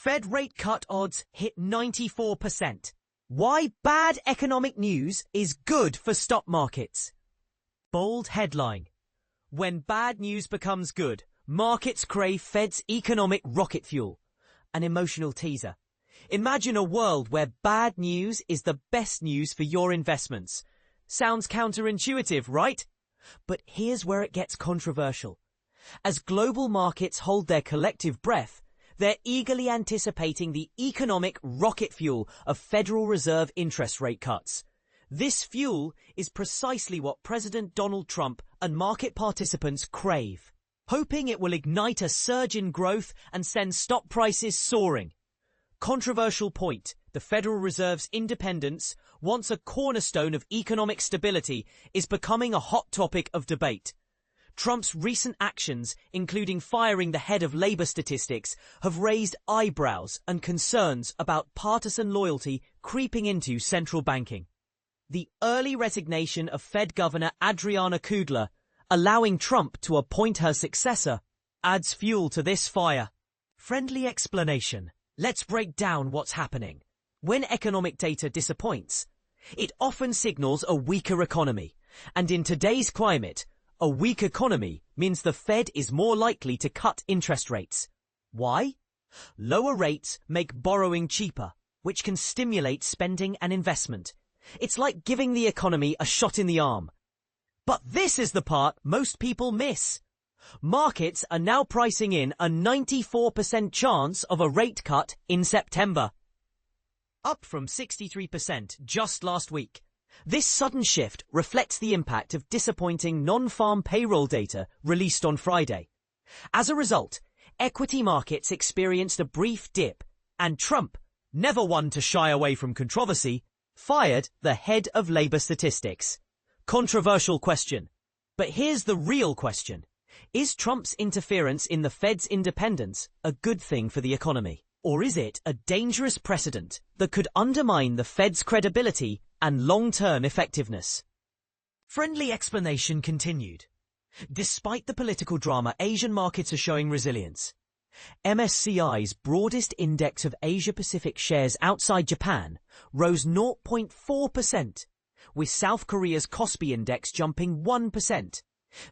Fed rate cut odds hit 94%. Why bad economic news is good for stock markets. Bold headline. When bad news becomes good, markets crave Fed's economic rocket fuel. An emotional teaser. Imagine a world where bad news is the best news for your investments. Sounds counterintuitive, right? But here's where it gets controversial. As global markets hold their collective breath, they're eagerly anticipating the economic rocket fuel of Federal Reserve interest rate cuts. This fuel is precisely what President Donald Trump and market participants crave, hoping it will ignite a surge in growth and send stock prices soaring. Controversial point, the Federal Reserve's independence, once a cornerstone of economic stability, is becoming a hot topic of debate. Trump's recent actions, including firing the head of labor statistics, have raised eyebrows and concerns about partisan loyalty creeping into central banking. The early resignation of Fed Governor Adriana Kudla, allowing Trump to appoint her successor, adds fuel to this fire. Friendly explanation. Let's break down what's happening. When economic data disappoints, it often signals a weaker economy. And in today's climate, a weak economy means the Fed is more likely to cut interest rates. Why? Lower rates make borrowing cheaper, which can stimulate spending and investment. It's like giving the economy a shot in the arm. But this is the part most people miss. Markets are now pricing in a 94% chance of a rate cut in September, up from 63% just last week. This sudden shift reflects the impact of disappointing non-farm payroll data released on Friday. As a result, equity markets experienced a brief dip, and Trump, never one to shy away from controversy, fired the head of labor statistics. Controversial question. But here's the real question. Is Trump's interference in the Fed's independence a good thing for the economy? Or is it a dangerous precedent that could undermine the Fed's credibility and long-term effectiveness? Friendly explanation continued. Despite the political drama, Asian markets are showing resilience. MSCI's broadest index of Asia-Pacific shares outside Japan rose 0.4%, with South Korea's Kospi index jumping 1%.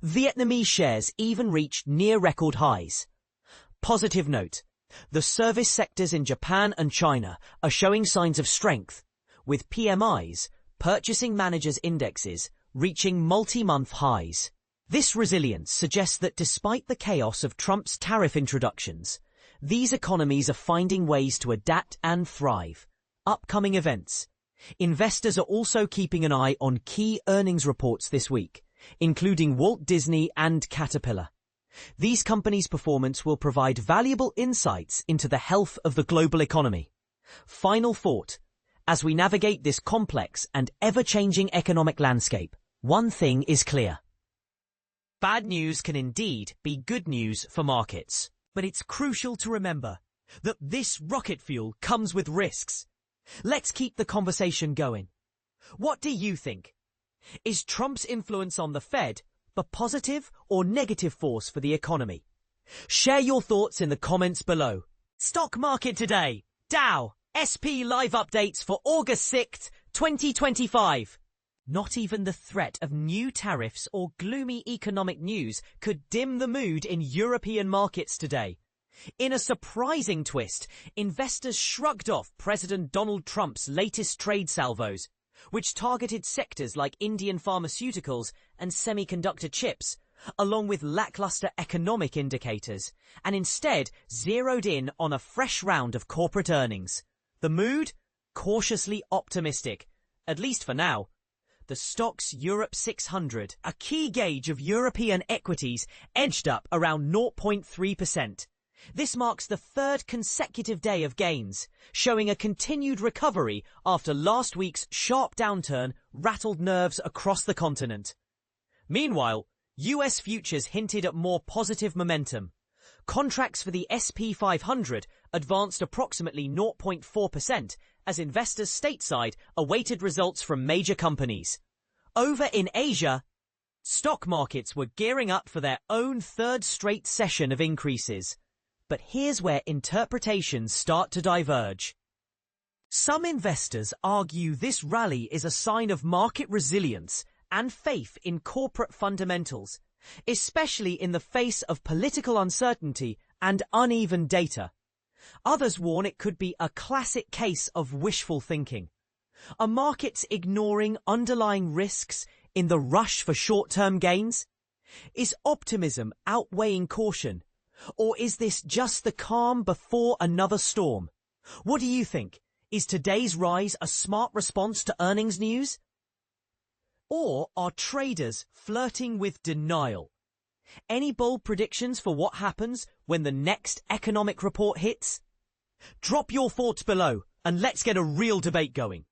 Vietnamese shares even reached near-record highs. Positive note. The service sectors in Japan and China are showing signs of strength, with PMIs, purchasing managers' indexes, reaching multi-month highs. This resilience suggests that despite the chaos of Trump's tariff introductions, these economies are finding ways to adapt and thrive. Upcoming events. Investors are also keeping an eye on key earnings reports this week, including Walt Disney and Caterpillar. These companies' performance will provide valuable insights into the health of the global economy. Final thought. As we navigate this complex and ever-changing economic landscape, one thing is clear. Bad news can indeed be good news for markets. But it's crucial to remember that this rocket fuel comes with risks. Let's keep the conversation going. What do you think? Is Trump's influence on the Fed a positive or negative force for the economy? Share your thoughts in the comments below. Stock market today. Dow, SP live updates for August 6th, 2025. Not even the threat of new tariffs or gloomy economic news could dim the mood in European markets today. In a surprising twist, investors shrugged off President Donald Trump's latest trade salvos, which targeted sectors like Indian pharmaceuticals and semiconductor chips, along with lackluster economic indicators, and instead zeroed in on a fresh round of corporate earnings. The mood? Cautiously optimistic, at least for now. The stock's Europe 600, a key gauge of European equities, edged up around 0.3%. This marks the third consecutive day of gains, showing a continued recovery after last week's sharp downturn rattled nerves across the continent. Meanwhile, US futures hinted at more positive momentum. Contracts for the SP 500 advanced approximately 0.4% as investors stateside awaited results from major companies. Over in Asia, stock markets were gearing up for their own third straight session of increases. But here's where interpretations start to diverge. Some investors argue this rally is a sign of market resilience and faith in corporate fundamentals, especially in the face of political uncertainty and uneven data. Others warn it could be a classic case of wishful thinking. Are markets ignoring underlying risks in the rush for short-term gains? Is optimism outweighing caution? Or is this just the calm before another storm? What do you think? Is today's rise a smart response to earnings news? Or are traders flirting with denial? Any bold predictions for what happens when the next economic report hits? Drop your thoughts below and let's get a real debate going.